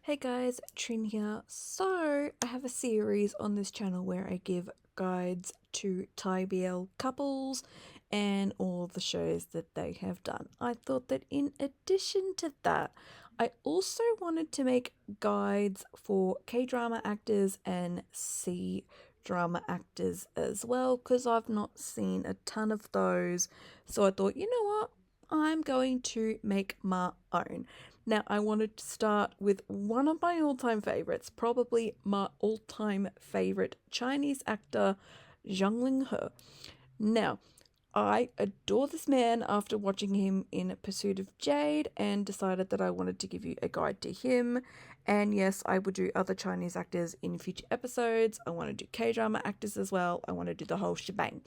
Hey guys, Trin here. So, I have a series on this channel where I give guides to Thai BL couples and all the shows that they have done. I thought that in addition to that, I also wanted to make guides for K-drama actors and C-drama actors as well because I've not seen a ton of those. So I thought, you know what? I'm going to make my own. Now, I wanted to start with one of my all-time favorites, probably my all-time favorite Chinese actor, Zhang Linghe. Now, I adore this man after watching him in Pursuit of Jade and decided that I wanted to give you a guide to him. And yes, I will do other Chinese actors in future episodes. I want to do K-drama actors as well. I want to do the whole shebang.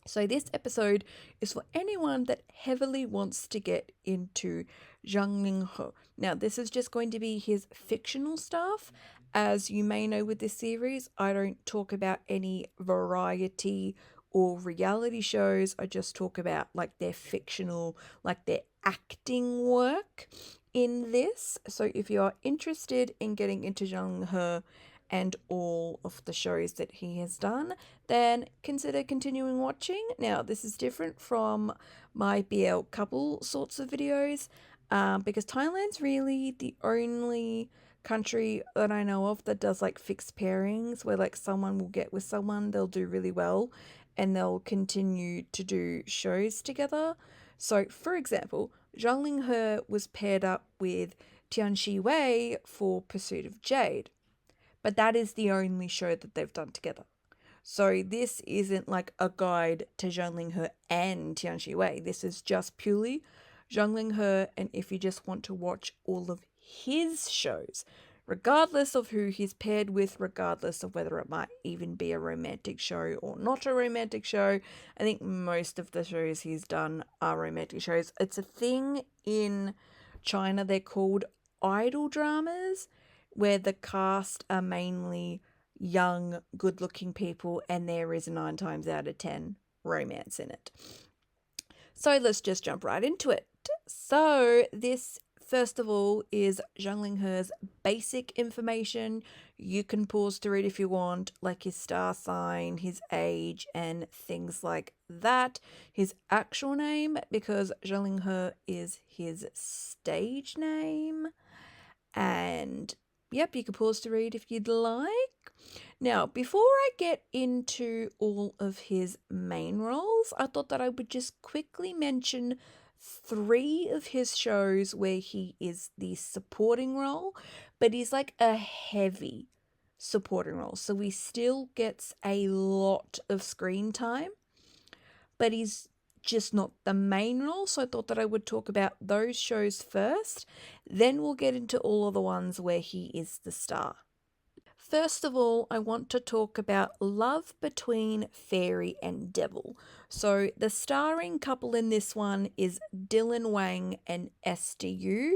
So this episode is for anyone that heavily wants to get into Zhang Linghe. Now, this is just going to be his fictional stuff. As you may know with this series, I don't talk about any variety or reality shows. I just talk about like their fictional, like their acting work in this. So if you are interested in getting into Zhang Linghe and all of the shows that he has done, then consider continuing watching. Now, this is different from my BL couple sorts of videos because Thailand's really the only country that I know of that does like fixed pairings where like someone will get with someone, they'll do really well, and they'll continue to do shows together. So, for example, Zhang Linghe was paired up with Tian Shi Wei for Pursuit of Jade, but that is the only show that they've done together. So this isn't like a guide to Zhang Linghe and Tian Shi Wei. This is just purely Zhang Linghe, and if you just want to watch all of his shows, regardless of who he's paired with, regardless of whether it might even be a romantic show or not a romantic show, I think most of the shows he's done are romantic shows. It's a thing in China, they're called idol dramas, where the cast are mainly young, good looking people, and there is 9 times out of 10 romance in it. So let's just jump right into it. So, this first of all is Zhang Linghe's basic information. You can pause to read if you want, like his star sign, his age, and things like that. His actual name, because Zhang Linghe is his stage name. And yep, you can pause to read if you'd like. Now, before I get into all of his main roles, I thought that I would just quickly mention 3 of his shows where he is the supporting role, but he's like a heavy supporting role. So he still gets a lot of screen time, but he's just not the main role. So I thought that I would talk about those shows first, then we'll get into all of the ones where he is the star. First of all, I want to talk about Love Between Fairy and Devil. So the starring couple in this one is Dylan Wang and SDU,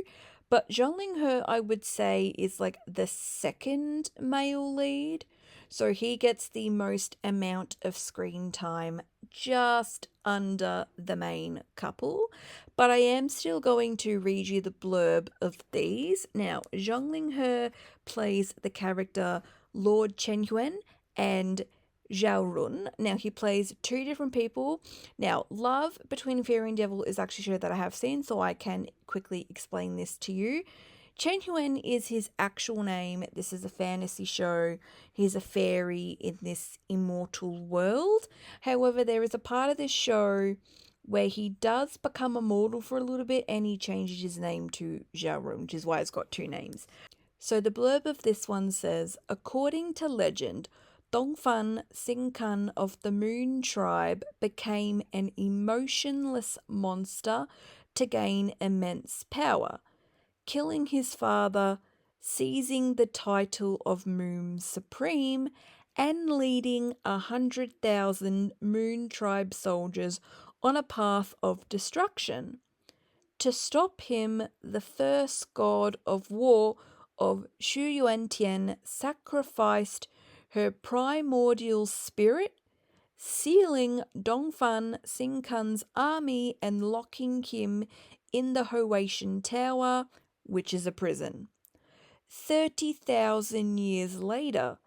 but Zhang Linghe, I would say, is like the second male lead. So he gets the most amount of screen time, just under the main couple. But I am still going to read you the blurb of these. Now, Zhang Linghe plays the character Lord Chen Yuan and Zhao Run. Now, he plays 2 different people. Now, Love Between Fairy and Devil is actually a show that I have seen, so I can quickly explain this to you. Chen Yuan is his actual name. This is a fantasy show. He's a fairy in this immortal world. However, there is a part of this show where he does become immortal for a little bit and he changes his name to Zhao Run, which is why it's got 2 names. So the blurb of this one says, according to legend, Dongfan Singkan of the Moon Tribe became an emotionless monster to gain immense power, killing his father, seizing the title of Moon Supreme, and leading 100,000 Moon Tribe soldiers on a path of destruction. To stop him, the first god of war of Shu Yuantian sacrificed her primordial spirit, sealing Dongfan Singkan's army and locking him in the Hoatian Tower, which is a prison. 30,000 years later,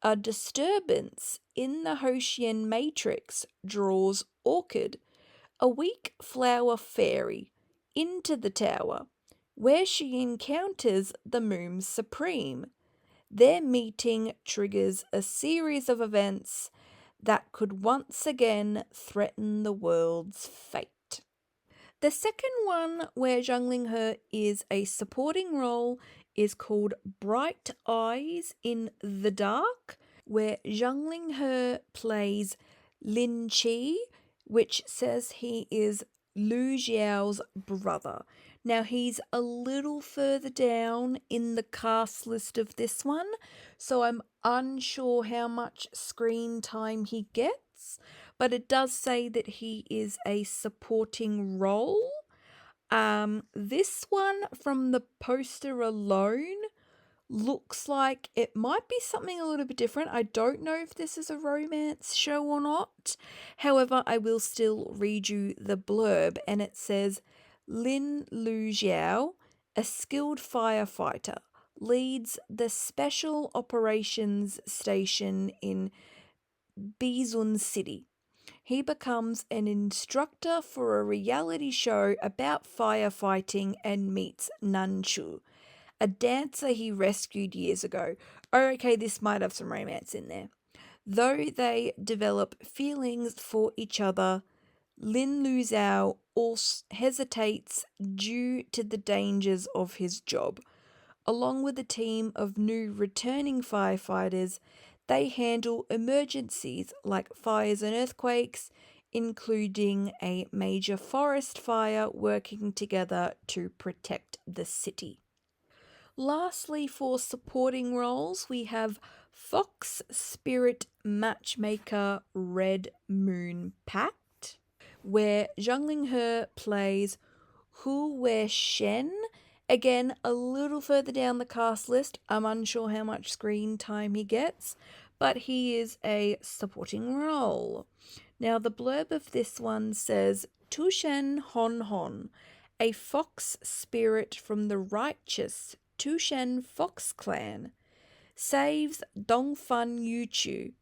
a disturbance in the Hoshian matrix draws Orchid, a weak flower fairy, into the tower, where she encounters the Moon Supreme. Their meeting triggers a series of events that could once again threaten the world's fate. The second one, where Zhang Linghe is a supporting role, is called Bright Eyes in the Dark, where Zhang Linghe plays Lin Qi, which says he is Lu Xiao's brother. Now, he's a little further down in the cast list of this one, so I'm unsure how much screen time he gets, but it does say that he is a supporting role. This one, from the poster alone, looks like it might be something a little bit different. I don't know if this is a romance show or not. However, I will still read you the blurb, and it says Lin Lu Xiao, a skilled firefighter, leads the Special Operations Station in Bizun City. He becomes an instructor for a reality show about firefighting and meets Nanshu, a dancer he rescued years ago. Oh, okay, this might have some romance in there. Though they develop feelings for each other, Lin Lu Zhao also hesitates due to the dangers of his job. Along with a team of new returning firefighters, they handle emergencies like fires and earthquakes, including a major forest fire, working together to protect the city. Lastly, for supporting roles, we have Fox Spirit Matchmaker Red Moon Pact, where Zhang Linghe plays Hu Wei Shen. Again, a little further down the cast list. I'm unsure how much screen time he gets, but he is a supporting role. Now, the blurb of this one says Tushen Hon Hon, a fox spirit from the righteous Tushen Fox clan, saves Dongfan Yuchu,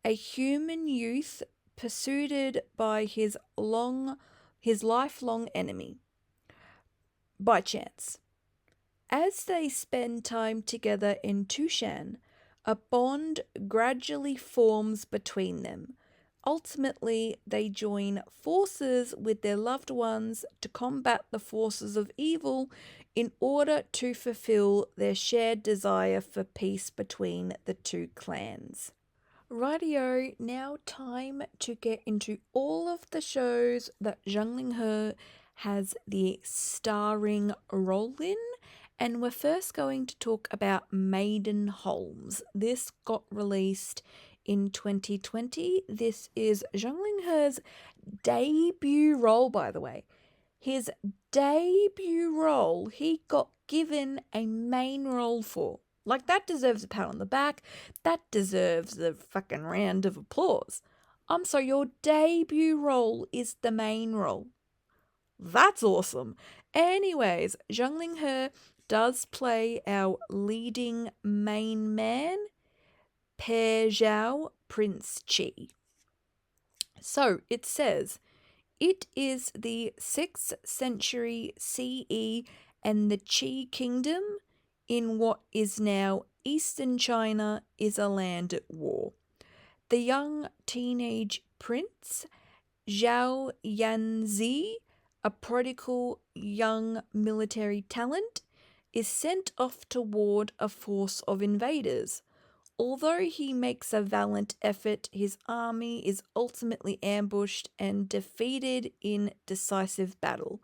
a human youth pursued by his lifelong enemy, by chance. As they spend time together in Tushan, a bond gradually forms between them. Ultimately, they join forces with their loved ones to combat the forces of evil in order to fulfill their shared desire for peace between the two clans. Rightio, now time to get into all of the shows that Zhang Linghe has the starring role in. And we're first going to talk about Maiden Holmes. This got released in 2020. This is Zhang Linghe's debut role, by the way. His debut role, he got given a main role for. Like, that deserves a pat on the back. That deserves a fucking round of applause. So your debut role is the main role. That's awesome. Anyways, Zhang Linghe does play our leading main man, Pe Zhao, Prince Qi. So it says, it is the 6th century CE, and the Qi kingdom in what is now eastern China is a land at war. The young teenage prince, Zhao Yanzi, a prodigal young military talent, is sent off toward a force of invaders. Although he makes a valiant effort, his army is ultimately ambushed and defeated in decisive battle.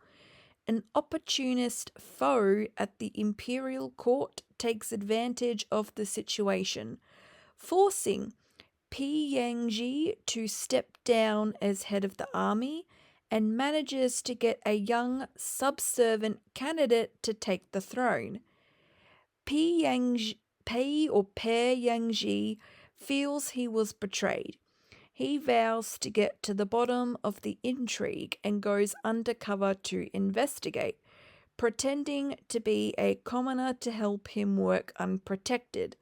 An opportunist foe at the imperial court takes advantage of the situation, forcing Pi Yangji to step down as head of the army, and manages to get a young subservient candidate to take the throne. Pi Yangji feels he was betrayed. He vows to get to the bottom of the intrigue and goes undercover to investigate, pretending to be a commoner to help him work unprotected.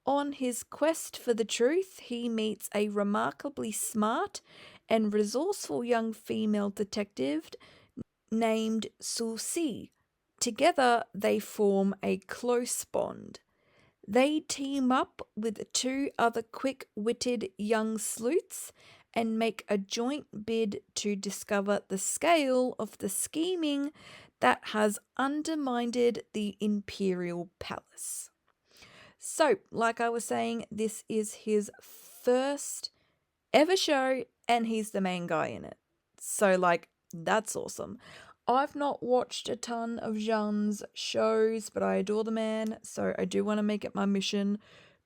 On his quest for the truth, he meets a remarkably smart and resourceful young female detective named Su Si. Together, they form a close bond. They team up with two other quick witted young sleuths and make a joint bid to discover the scale of the scheming that has undermined the imperial palace. So, like I was saying, this is his first ever show, and he's the main guy in it. So, like, that's awesome. I've not watched a ton of Zhang's shows, but I adore the man, so I do want to make it my mission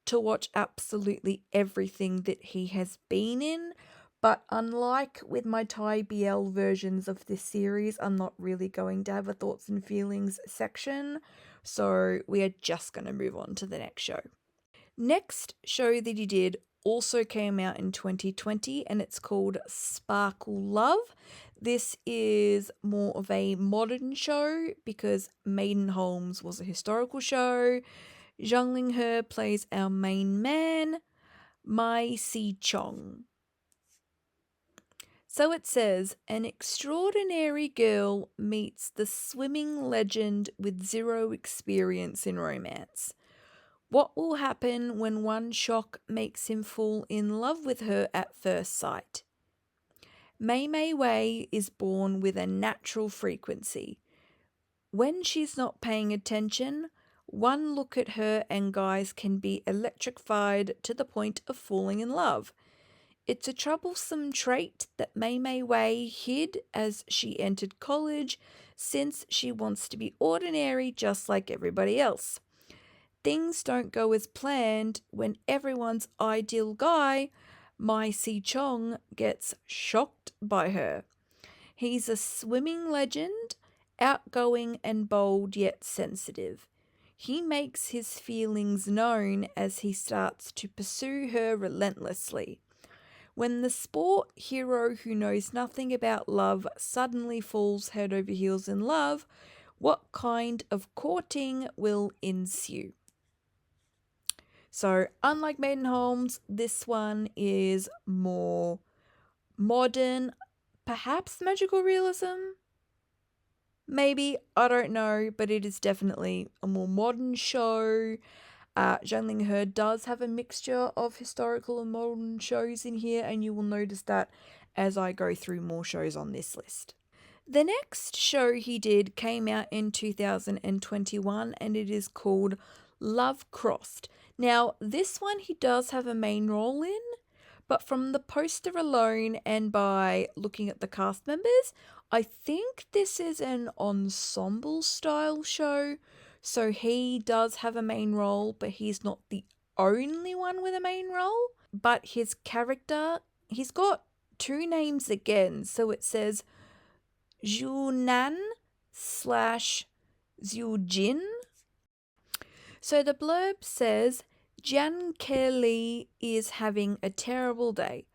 to watch absolutely everything that he has been in. But unlike with my Thai BL versions of this series, I'm not really going to have a thoughts and feelings section, so we are just going to move on to the next show. Next show that he did also came out in 2020 and it's called Sparkle Love. This is more of a modern show because Maidenholms was a historical show. Zhang Linghe plays our main man, Mai Si Chong. So it says, an extraordinary girl meets the swimming legend with zero experience in romance. What will happen when one shock makes him fall in love with her at first sight? Mei Mei Wei is born with a natural frequency. When she's not paying attention, one look at her and guys can be electrified to the point of falling in love. It's a troublesome trait that Mei Mei Wei hid as she entered college, since she wants to be ordinary just like everybody else. Things don't go as planned when everyone's ideal guy, Mai Si Chong, gets shocked by her. He's a swimming legend, outgoing and bold yet sensitive. He makes his feelings known as he starts to pursue her relentlessly. When the sport hero who knows nothing about love suddenly falls head over heels in love, what kind of courting will ensue? So, unlike Maidenholms, this one is more modern, perhaps magical realism? Maybe, I don't know, but it is definitely a more modern show. Zhang Linghe does have a mixture of historical and modern shows in here, and you will notice that as I go through more shows on this list. The next show he did came out in 2021 and it is called Love Crossed. Now, this one he does have a main role in, but from the poster alone and by looking at the cast members, I think this is an ensemble style show. So he does have a main role, but he's not the only one with a main role. But his character, he's got two names again. So it says Zhunan / Zhujin. So the blurb says, Jian Ke is having a terrible day.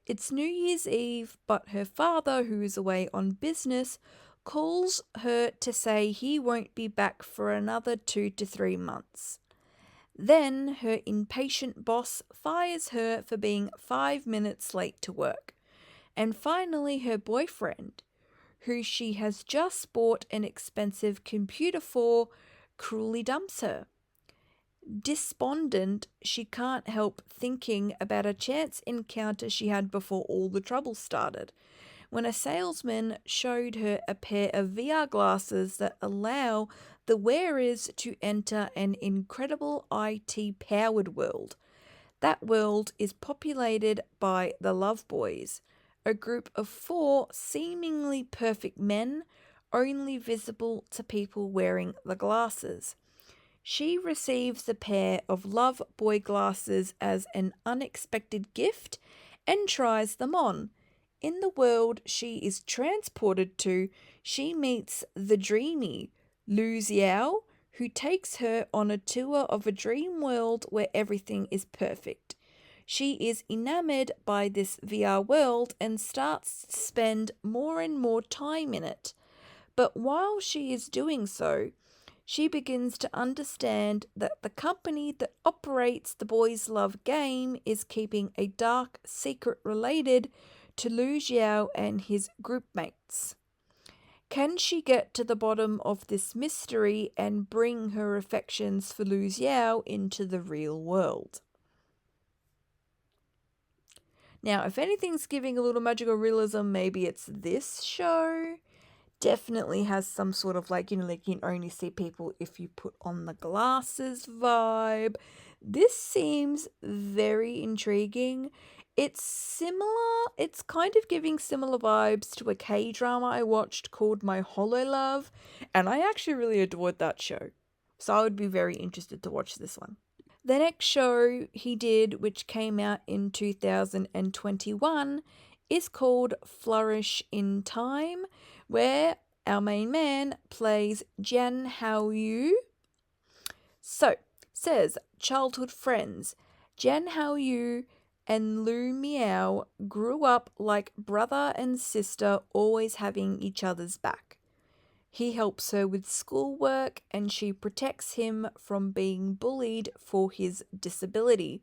It's New Year's Eve, but her father, who is away on business, calls her to say he won't be back for another 2 to 3 months. Then her impatient boss fires her for being 5 minutes late to work. And finally her boyfriend, who she has just bought an expensive computer for, cruelly dumps her. Despondent, she can't help thinking about a chance encounter she had before all the trouble started, when a salesman showed her a pair of VR glasses that allow the wearers to enter an incredible IT-powered world. That world is populated by the Love Boys, a group of 4 seemingly perfect men, only visible to people wearing the glasses. She receives a pair of Love Boy glasses as an unexpected gift and tries them on. In the world she is transported to, she meets the dreamy Lu Xiao, who takes her on a tour of a dream world where everything is perfect. She is enamored by this VR world and starts to spend more and more time in it. But while she is doing so, she begins to understand that the company that operates the Boys Love game is keeping a dark secret related to Lu Xiao and his group mates. Can she get to the bottom of this mystery and bring her affections for Lu Xiao into the real world? Now, if anything's giving a little magical realism, maybe it's this show. Definitely has some sort of like, like you can only see people if you put on the glasses vibe. This seems very intriguing. It's kind of giving similar vibes to a K-drama I watched called My Hollow Love, and I actually really adored that show. So I would be very interested to watch this one. The next show he did, which came out in 2021, is called Flourish in Time, where our main man plays Jian Haoyu. So, says childhood friends Jian Haoyu and Lu Miao grew up like brother and sister, always having each other's back. He helps her with schoolwork and she protects him from being bullied for his disability.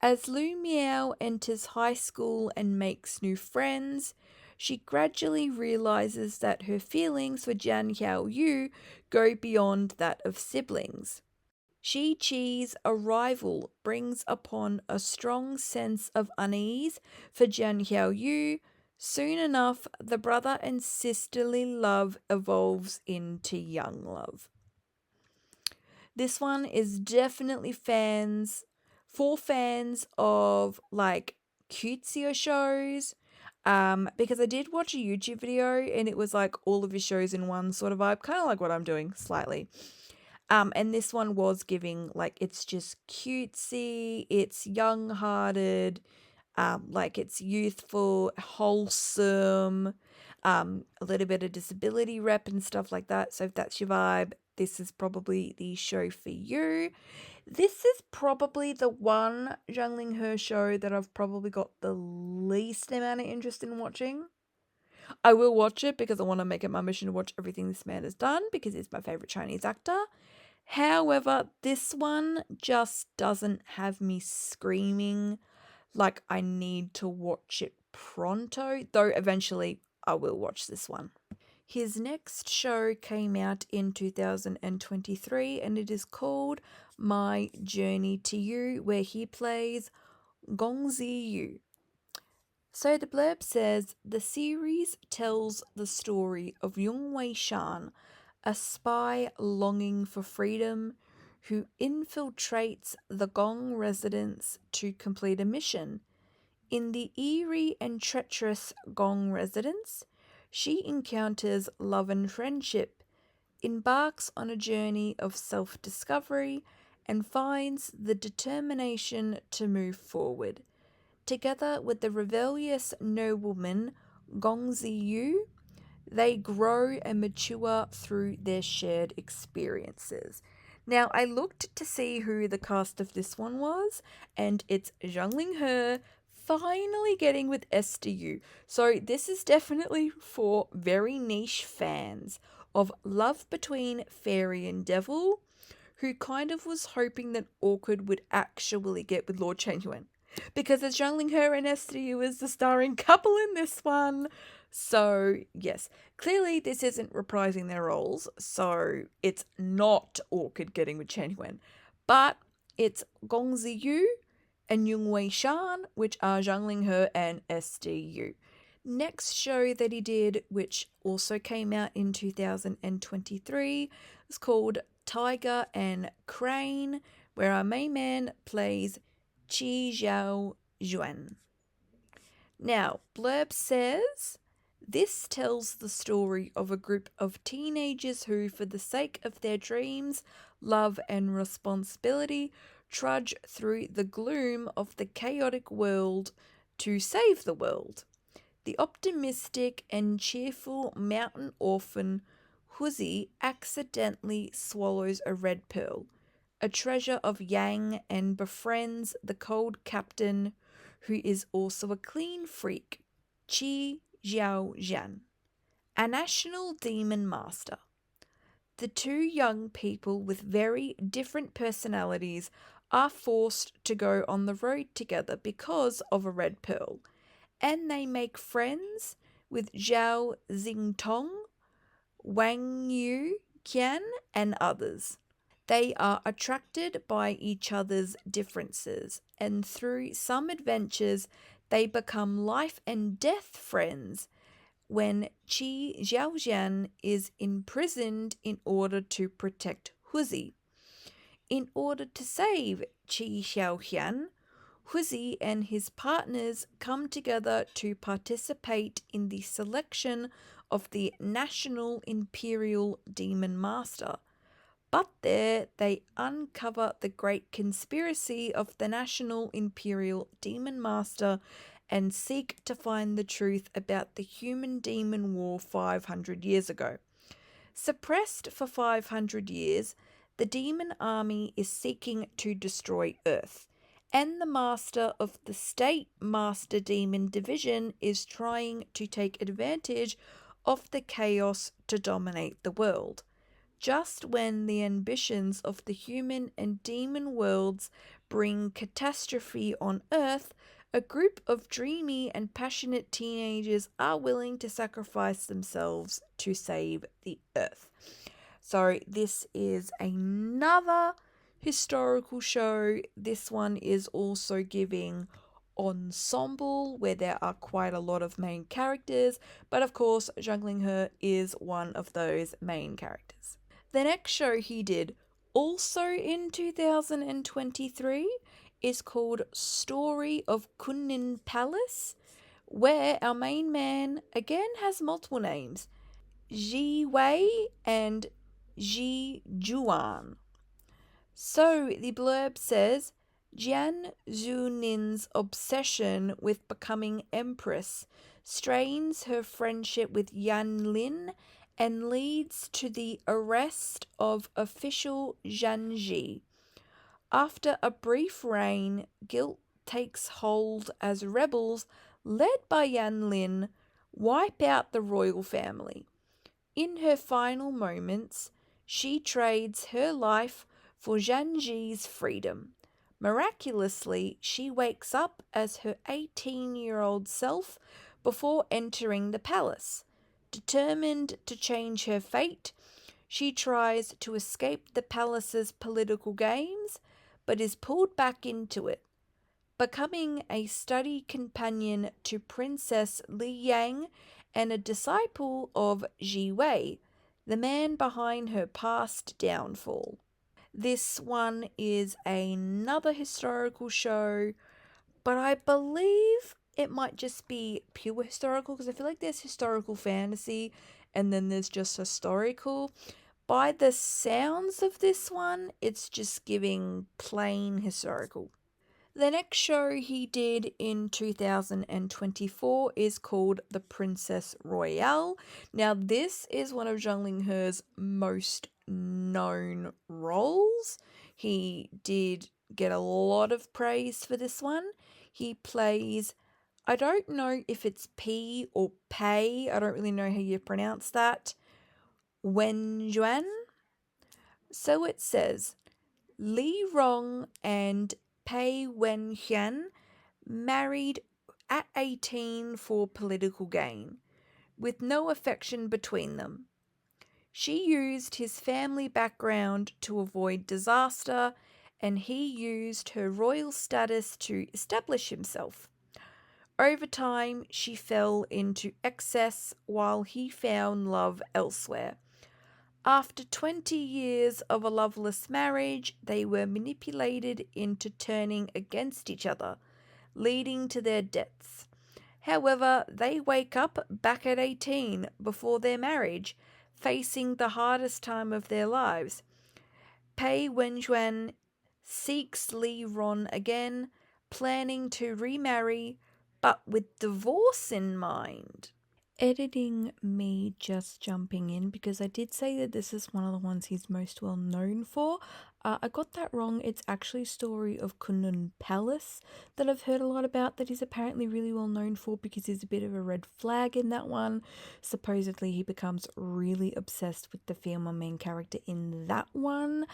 As Lu Miao enters high school and makes new friends, she gradually realizes that her feelings for Jian Xiaoyu go beyond that of siblings. Shi Qi's arrival brings upon a strong sense of unease for Jian Xiaoyu. Soon enough, the brother and sisterly love evolves into young love. This one is definitely for fans of like cutesier shows. Because I did watch a YouTube video and it was like all of his shows in one sort of vibe, kind of like what I'm doing slightly. And this one was giving like it's just cutesy, it's young-hearted, like it's youthful, wholesome, a little bit of disability rep and stuff like that. So if that's your vibe, this is probably the show for you. This is probably the one Zhang Linghe show that I've probably got the least amount of interest in watching. I will watch it because I want to make it my mission to watch everything this man has done because he's my favorite Chinese actor. However, this one just doesn't have me screaming like I need to watch it pronto, though eventually I will watch this one. His next show came out in 2023 and it is called My Journey to You, where he plays Gongzi Yu. So the blurb says the series tells the story of Yung Wei Shan, a spy longing for freedom who infiltrates the Gong residence to complete a mission. In the eerie and treacherous Gong residence, she encounters love and friendship, embarks on a journey of self-discovery, and finds the determination to move forward. Together with the rebellious nobleman Gongzi Yu, they grow and mature through their shared experiences. Now, I looked to see who the cast of this one was, and it's Zhang Linghe finally getting with Esther Yu. So, this is definitely for very niche fans of love between fairy and devil, who kind of was hoping that Awkward would actually get with Lord Chen Yuan. Because it's Zhang Linghe and Esther Yu is the starring couple in this one. So, yes, clearly this isn't reprising their roles, so it's not Awkward getting with Chen Yuan. But it's Gongzi Yu and Yung Wei Shan, which are Zhang Linghe and Esther Yu. Next show that he did, which also came out in 2023, is called Tiger and Crane, where our main man plays Qi Zhao Yuan. Now, blurb says this tells the story of a group of teenagers who, for the sake of their dreams, love, and responsibility, trudge through the gloom of the chaotic world to save the world. The optimistic and cheerful mountain orphan Huzi accidentally swallows a red pearl, a treasure of Yang, and befriends the cold captain, who is also a clean freak, Qi Zhaojian. A national demon master. The two young people with very different personalities are forced to go on the road together because of a red pearl, and they make friends with Zhao Xingtong, Wang Yu Qian, and others. They are attracted by each other's differences, and through some adventures, they become life and death friends when Qi Xiaojian is imprisoned in order to protect Huzi. In order to save Qi Xiaojian, Huzi and his partners come together to participate in the selection of the National Imperial Demon Master. But there they uncover the great conspiracy of the National Imperial Demon Master and seek to find the truth about the human demon war 500 years ago. Suppressed for 500 years, the demon army is seeking to destroy Earth, and the master of the State Master Demon Division is trying to take advantage of the chaos to dominate the world. Just when the ambitions of the human and demon worlds bring catastrophe on Earth, a group of dreamy and passionate teenagers are willing to sacrifice themselves to save the Earth. So, this is another historical show. This one is also giving ensemble where there are quite a lot of main characters, but of course, Zhang Linghe is one of those main characters. The next show he did, also in 2023, is called Story of Kunlun Palace, where our main man again has multiple names, Ji Wei and Ji Juan. So the blurb says Jian Zunin's obsession with becoming empress strains her friendship with Yan Lin and leads to the arrest of official Zhang Ji. After a brief reign, guilt takes hold as rebels, led by Yan Lin, wipe out the royal family. In her final moments, she trades her life for Zhang Ji's freedom. Miraculously, she wakes up as her 18-year-old self before entering the palace. Determined to change her fate, she tries to escape the palace's political games, but is pulled back into it. Becoming a study companion to Princess Li Yang and a disciple of Ji Wei, the man behind her past downfall. This one is another historical show, but I believe it might just be pure historical because I feel like there's historical fantasy and then there's just historical. By the sounds of this one, it's just giving plain historical. The next show he did in 2024 is called The Princess Royale. Now, this is one of Zhang Linghe's most known roles. He did get a lot of praise for this one. He plays, I don't know if it's P or Pei, I don't really know how you pronounce that, Wen Juan. So it says, Li Rong and Pei Wenxian married at 18 for political gain, with no affection between them. She used his family background to avoid disaster, and he used her royal status to establish himself. Over time, she fell into excess while he found love elsewhere. After 20 years of a loveless marriage, they were manipulated into turning against each other, leading to their deaths. However, they wake up back at 18 before their marriage, facing the hardest time of their lives. Pei Wenjuan seeks Li Ron again, planning to remarry, but with divorce in mind. Editing me just jumping in because I did say that this is one of the ones he's most well known for. I got that wrong. It's actually a story of Kunlun Palace that I've heard a lot about, that he's apparently really well known for because he's a bit of a red flag in that one. Supposedly he becomes really obsessed with the female main character in that one.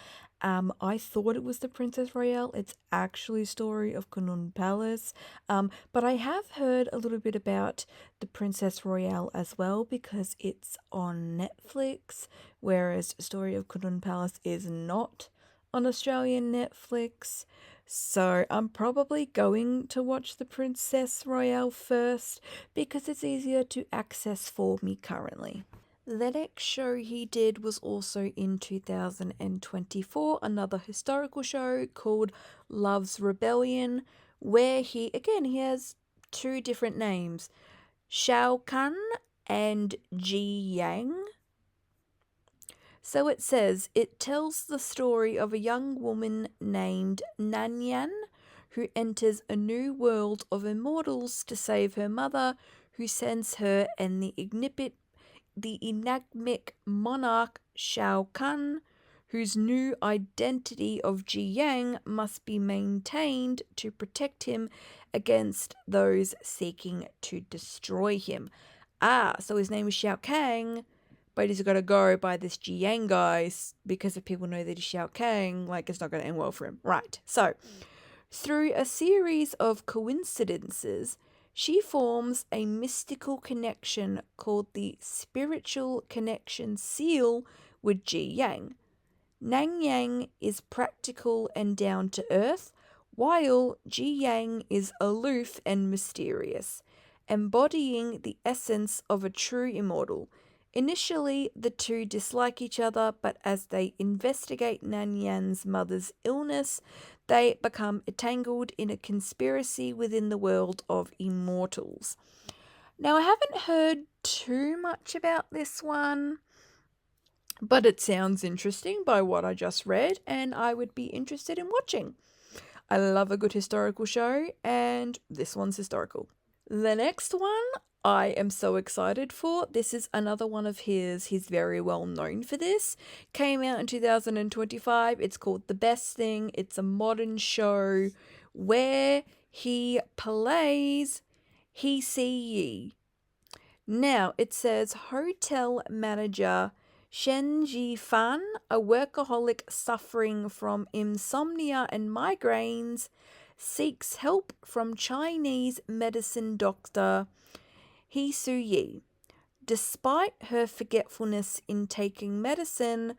I thought it was the Princess Royale. It's actually a story of Kunlun Palace. But I have heard a little bit about the Princess Royale as well because it's on Netflix, whereas Story of Kunlun Palace is not on Australian Netflix. So I'm probably going to watch the Princess Royale first because it's easier to access for me currently. The next show he did was also in 2024, another historical show called Love's Rebellion, where he has two different names, Shao Kahn and Ji Yang. So it says, it tells the story of a young woman named Nanyan who enters a new world of immortals to save her mother, who sends her and the enigmatic monarch Shao Kahn, whose new identity of Ji Yang must be maintained to protect him against those seeking to destroy him. So his name is Shao Kahn, but he's got to go by this Ji Yang guy because if people know that he's Shao Kahn, like, it's not going to end well for him. Right. So, through a series of coincidences, she forms a mystical connection called the Spiritual Connection Seal with Ji Yang. Nang Yang is practical and down to earth, while Ji Yang is aloof and mysterious, embodying the essence of a true immortal. Initially, the two dislike each other, but as they investigate Nan Yan's mother's illness, they become entangled in a conspiracy within the world of immortals. Now, I haven't heard too much about this one, but it sounds interesting by what I just read, and I would be interested in watching. I love a good historical show, and this one's historical. The next one I am so excited for. This is another one of his. He's very well known for this. Came out in 2025. It's called The Best Thing. It's a modern show where he plays He See Ye. Now, it says hotel manager Shen Ji-fan, a workaholic suffering from insomnia and migraines, seeks help from Chinese medicine doctor He Su-yi. Despite her forgetfulness in taking medicine,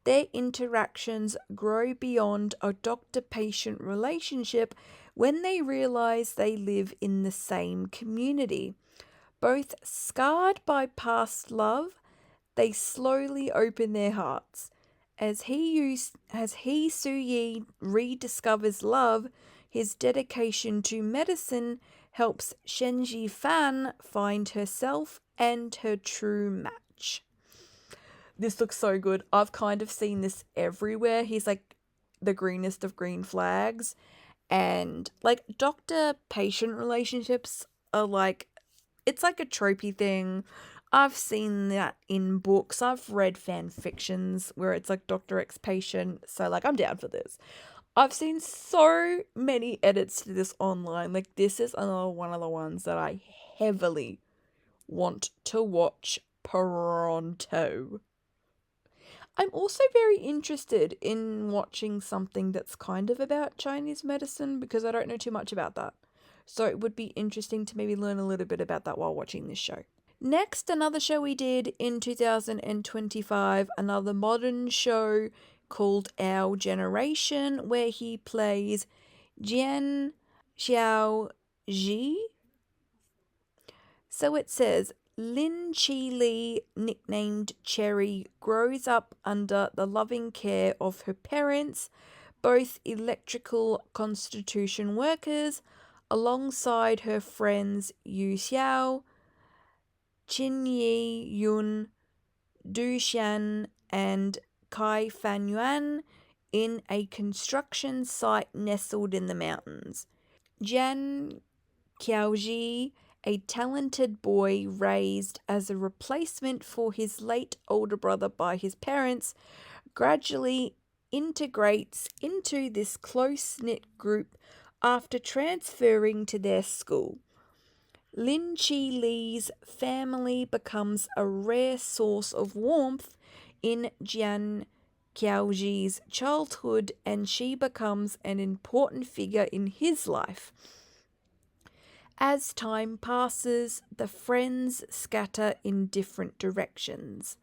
their interactions grow beyond a doctor-patient relationship when they realize they live in the same community. Both scarred by past love, they slowly open their hearts. As He Su-yi rediscovers love, his dedication to medicine helps Shen Ji-fan find herself and her true match. This looks so good. I've kind of seen this everywhere. He's like the greenest of green flags. And like doctor-patient relationships are like, it's like a tropey thing. I've seen that in books. I've read fan fictions where it's like Doctor X patient. So like, I'm down for this. I've seen so many edits to this online. Like, this is another one of the ones that I heavily want to watch pronto. I'm also very interested in watching something that's kind of about Chinese medicine because I don't know too much about that. So it would be interesting to maybe learn a little bit about that while watching this show. Next, another show we did in 2025, another modern show called Our Generation, where he plays Jian Xiao Ji. So it says, Lin Chi Li, nicknamed Cherry, grows up under the loving care of her parents, both electrical constitution workers, alongside her friends Yu Xiao, Qin Yi Yun, Du Xian, and Kai Fan Yuan in a construction site nestled in the mountains. Jian Qiaoji, a talented boy raised as a replacement for his late older brother by his parents, gradually integrates into this close-knit group after transferring to their school. Lin Chi Li's family becomes a rare source of warmth in Jian Qiaoji's childhood, and she becomes an important figure in his life. As time passes, the friends scatter in different directions.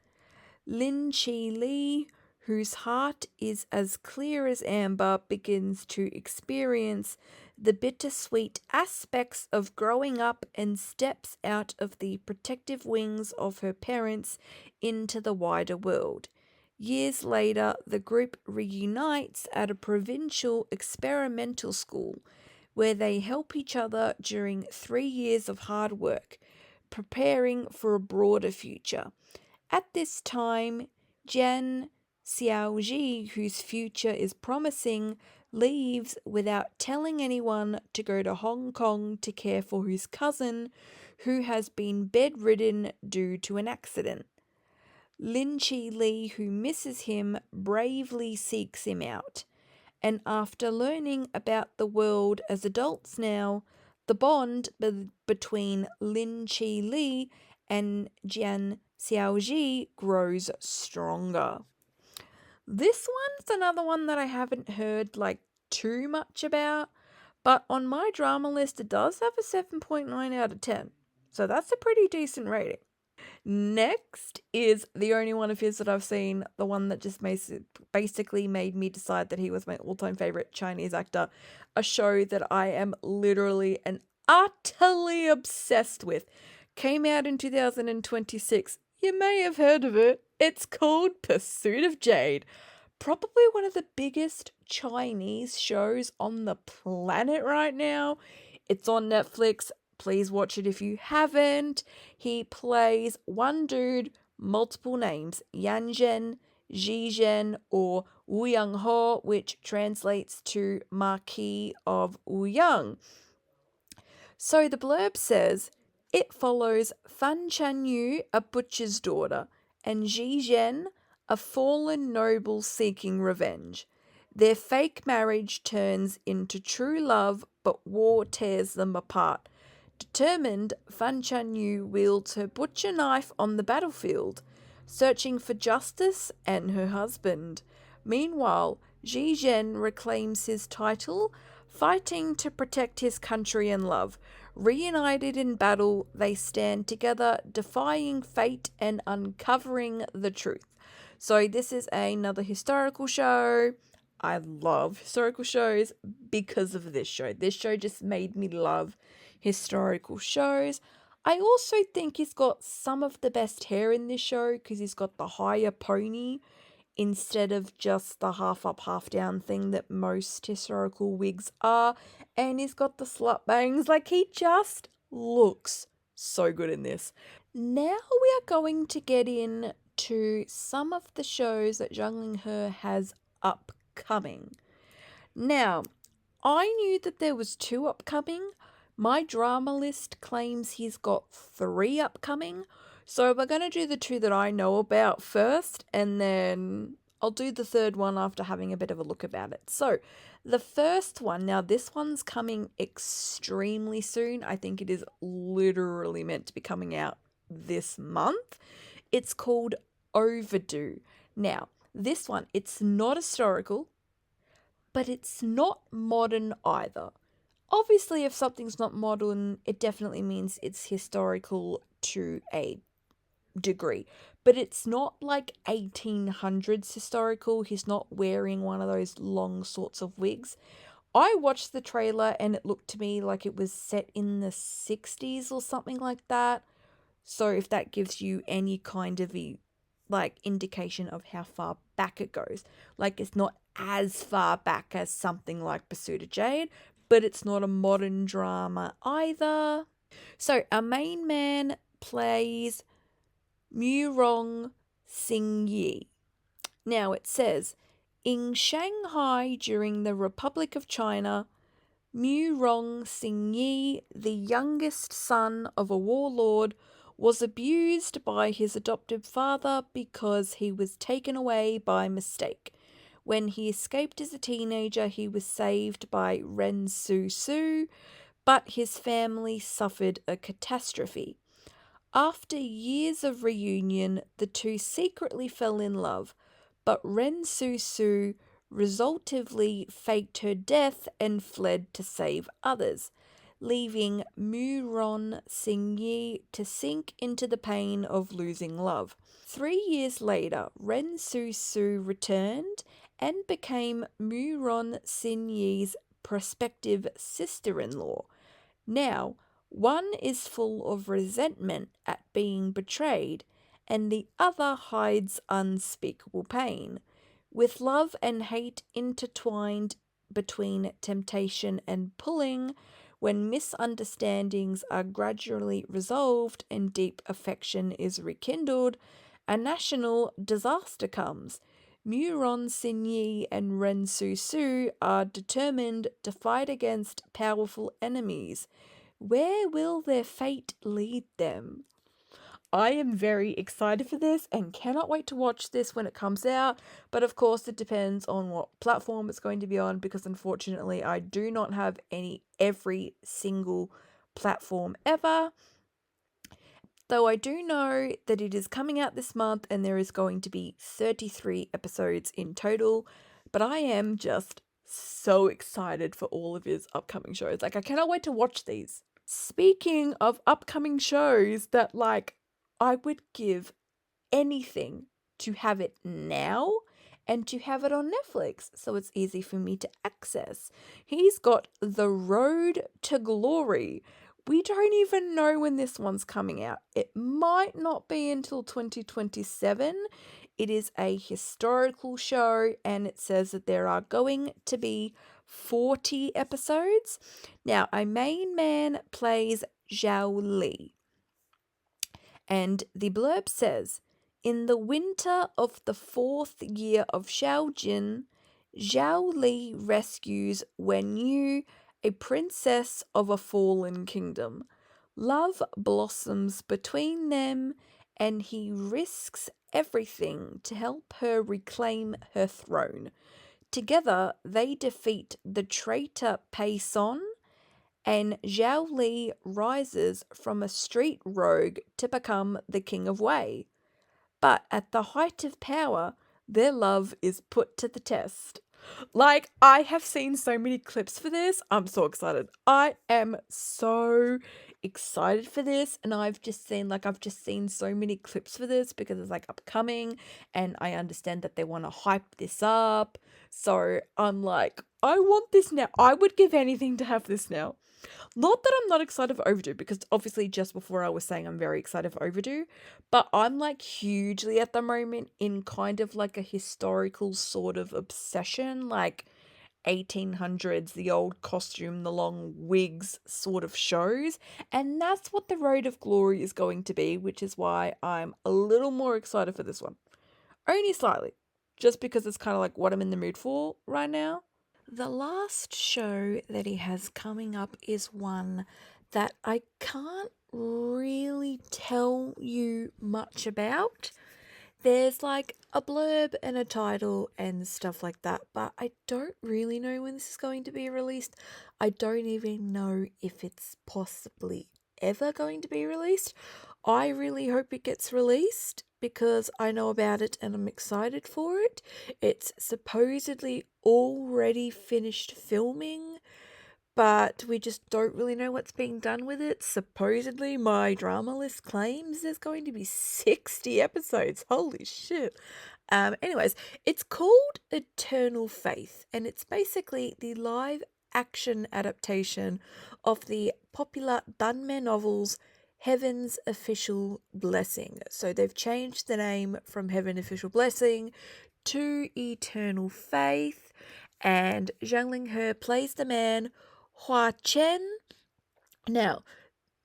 Lin Chi Li, whose heart is as clear as amber, begins to experience the bittersweet aspects of growing up and steps out of the protective wings of her parents into the wider world. Years later, the group reunites at a provincial experimental school where they help each other during 3 years of hard work, preparing for a broader future. At this time, Jian Xiaoji, whose future is promising, leaves without telling anyone to go to Hong Kong to care for his cousin, who has been bedridden due to an accident. Lin Chi Li, who misses him, bravely seeks him out. And after learning about the world as adults now, the bond between Lin Chi Li and Jian Xiaoji grows stronger. This one's another one that I haven't heard too much about, but on my drama list it does have a 7.9 out of 10. So that's a pretty decent rating. Next is the only one of his that I've seen, the one that just basically made me decide that he was my all-time favorite Chinese actor, a show that I am literally and utterly obsessed with. Came out in 2026. You may have heard of it. It's called Pursuit of Jade. Probably one of the biggest Chinese shows on the planet right now. It's on Netflix. Please watch it if you haven't. He plays one dude, multiple names, Yan Zhen, Ji Zhen, or Wu Yang Ho, which translates to Marquis of Wu Yang. So the blurb says, it follows Fan Chanyu, a butcher's daughter, and Ji Zhen, a fallen noble seeking revenge. Their fake marriage turns into true love, but war tears them apart. Determined, Fan Chanyu wields her butcher knife on the battlefield, searching for justice and her husband. Meanwhile, Ji Zhen reclaims his title, fighting to protect his country and love. Reunited in battle, they stand together, defying fate and uncovering the truth. So this is another historical show. I love historical shows because of this show. This show just made me love historical shows. I also think he's got some of the best hair in this show because he's got the higher pony instead of just the half up, half down thing that most historical wigs are. And he's got the slut bangs. He just looks so good in this. Now we are going to get into some of the shows that Zhang Linghe has upcoming. Now, I knew that there was 2 upcoming. My drama list claims he's got 3 upcoming. So we're going to do the 2 that I know about first, and then I'll do the 3rd one after having a bit of a look about it. So the first one, now this one's coming extremely soon. I think it is literally meant to be coming out this month. It's called Overdue. Now, this one, it's not historical, but it's not modern either. Obviously, if something's not modern, it definitely means it's historical to a degree. But it's not 1800s historical. He's not wearing one of those long sorts of wigs. I watched the trailer and it looked to me like it was set in the 60s or something like that. So if that gives you any kind of indication of how far back it goes. It's not as far back as something like Pursuit of Jade, but it's not a modern drama either. So our main man plays Murong Xingyi. Now it says, in Shanghai during the Republic of China, Murong Xingyi, the youngest son of a warlord, was abused by his adoptive father because he was taken away by mistake. When he escaped as a teenager, he was saved by Ren Su Su, but his family suffered a catastrophe. After years of reunion, the two secretly fell in love, but Ren Su Su resultively faked her death and fled to save others, leaving Muron Xingyi to sink into the pain of losing love. 3 years later, Ren Su Su returned and became Muron Xingyi's prospective sister-in-law. Now, one is full of resentment at being betrayed, and the other hides unspeakable pain. With love and hate intertwined between temptation and pulling, when misunderstandings are gradually resolved and deep affection is rekindled, a national disaster comes. Muron Xingyi and Ren Su Su are determined to fight against powerful enemies. Where will their fate lead them? I am very excited for this and cannot wait to watch this when it comes out. But of course, it depends on what platform it's going to be on, because unfortunately, I do not have every single platform ever. Though I do know that it is coming out this month and there is going to be 33 episodes in total. But I am just so excited for all of his upcoming shows. Like, I cannot wait to watch these. Speaking of upcoming shows that, like, I would give anything to have it now and to have it on Netflix so it's easy for me to access. He's got The Road to Glory. We don't even know when this one's coming out. It might not be until 2027. It is a historical show and it says that there are going to be 40 episodes. Now, a main man plays Zhao Li. And the blurb says, in the winter of the 4th year of Xiaojin, Zhao Li rescues Wen Yu, a princess of a fallen kingdom. Love blossoms between them, and he risks everything to help her reclaim her throne. Together, they defeat the traitor Pei Son, and Zhao Li rises from a street rogue to become the king of Wei. But at the height of power, their love is put to the test. Like, I have seen so many clips for this. I'm so excited. I am so excited for this. And I've just seen so many clips for this because it's like upcoming. And I understand that they want to hype this up. So I'm like, I want this now. I would give anything to have this now. Not that I'm not excited for Overdue, because obviously just before I was saying I'm very excited for Overdue, but I'm like hugely at the moment in kind of like a historical sort of obsession, like 1800s, the old costume, the long wigs sort of shows. And that's what The Road of Glory is going to be, which is why I'm a little more excited for this one. Only slightly, just because it's kind of like what I'm in the mood for right now. The last show that he has coming up is one that I can't really tell you much about. There's like a blurb and a title and stuff like that, but I don't really know when this is going to be released. I don't even know if it's possibly ever going to be released. I really hope it gets released because I know about it and I'm excited for it. It's supposedly already finished filming, but we just don't really know what's being done with it. Supposedly, my drama list claims there's going to be 60 episodes. Holy shit. Anyways, it's called Eternal Faith, and it's basically the live action adaptation of the popular Dunme novels Heaven's Official Blessing. So they've changed the name from Heaven Official Blessing to Eternal Faith, and Zhang Linghe plays the man Hua Chen. Now,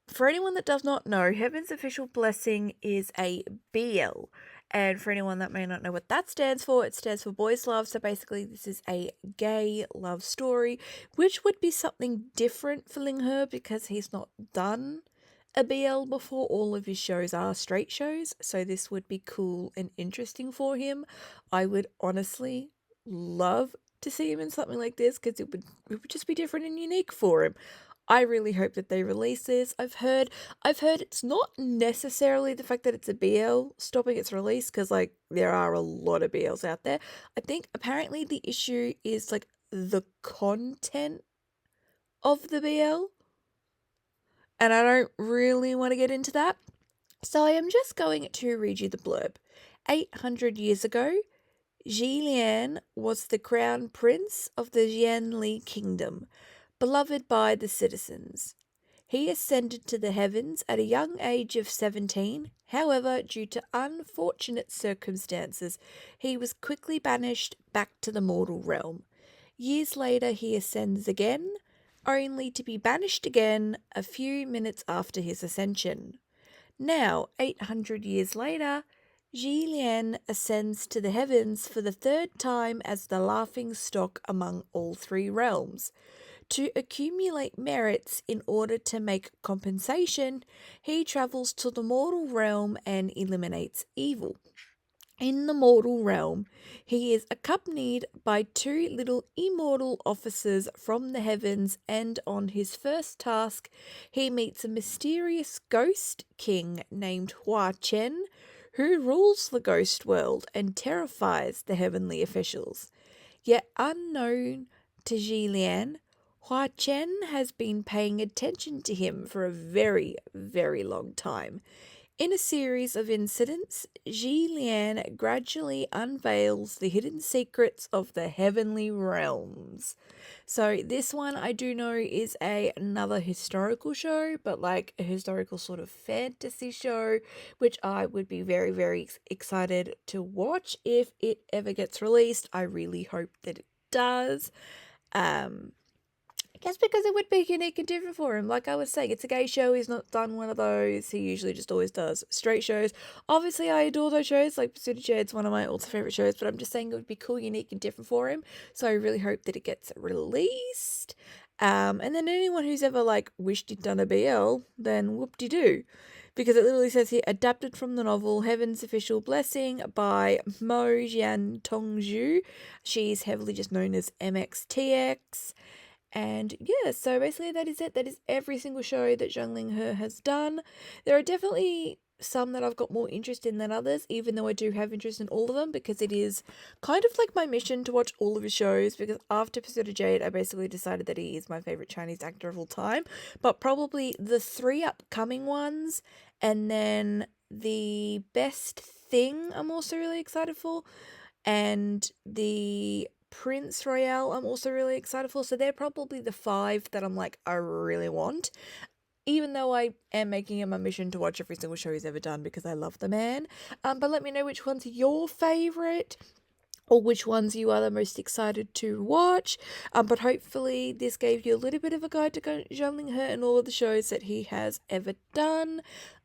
for anyone that does not know, Heaven's Official Blessing is a BL. And for anyone that may not know what that stands for, it stands for Boys Love. So basically, this is a gay love story, which would be something different for Linghe because he's not done a BL before. All of his shows are straight shows. So this would be cool and interesting for him. I would honestly love to see him in something like this because it would just be different and unique for him. I really hope that they release this. I've heard it's not necessarily the fact that it's a BL stopping its release because like there are a lot of BLs out there. I think apparently the issue is like the content of the BL, and I don't really want to get into that. So I am just going to read you the blurb. 800 years ago, Zhilian was the crown prince of the Jianli kingdom, beloved by the citizens. He ascended to the heavens at a young age of 17. However, due to unfortunate circumstances, he was quickly banished back to the mortal realm. Years later, he ascends again, only to be banished again a few minutes after his ascension. Now, 800 years later, Jilian ascends to the heavens for the third time as the laughing stock among all three realms. To accumulate merits in order to make compensation, he travels to the mortal realm and eliminates evil. In the mortal realm, he is accompanied by two little immortal officers from the heavens, and on his first task, he meets a mysterious ghost king named Hua Chen, who rules the ghost world and terrifies the heavenly officials. Yet unknown to Jilian, Hua Chen has been paying attention to him for a very, very long time. In a series of incidents, Ji Lian gradually unveils the hidden secrets of the heavenly realms. So this one I do know is another historical show, but like a historical sort of fantasy show, which I would be very, very excited to watch if it ever gets released. I really hope that it does. I guess because it would be unique and different for him. Like I was saying, it's a gay show. He's not done one of those. He usually just always does straight shows. Obviously, I adore those shows. Like Pursuit of Jade's one of my also favorite shows. But I'm just saying it would be cool, unique, and different for him. So I really hope that it gets released. And then anyone who's ever like wished he'd done a BL, then whoop-de-doo. Because it literally says here, adapted from the novel Heaven's Official Blessing by Mo Jian Tongzhu. She's heavily just known as MXTX. And yeah, so basically that is it. That is every single show that Zhang Linghe has done. There are definitely some that I've got more interest in than others, even though I do have interest in all of them, because it is kind of like my mission to watch all of his shows, because after Pursuit of Jade, I basically decided that he is my favourite Chinese actor of all time. But probably the three upcoming ones, and then the best thing I'm also really excited for, and the Prince Royale I'm also really excited for. So they're probably the five that I'm like, I really want. Even though I am making it my mission to watch every single show he's ever done because I love the man. But let me know which one's your favourite or which ones you are the most excited to watch. But hopefully this gave you a little bit of a guide to Zhang Linghe and all of the shows that he has ever done.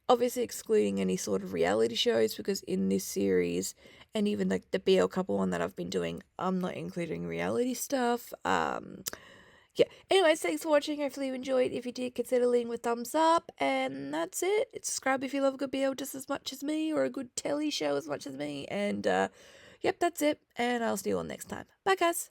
Obviously excluding any sort of reality shows, because in this series and even like the BL couple one that I've been doing, I'm not including reality stuff. Yeah. Anyways, thanks for watching. Hopefully you enjoyed. If you did, consider leaving a thumbs up. And that's it. Subscribe if you love a good BL just as much as me, or a good telly show as much as me. And yep, that's it. And I'll see you all next time. Bye, guys.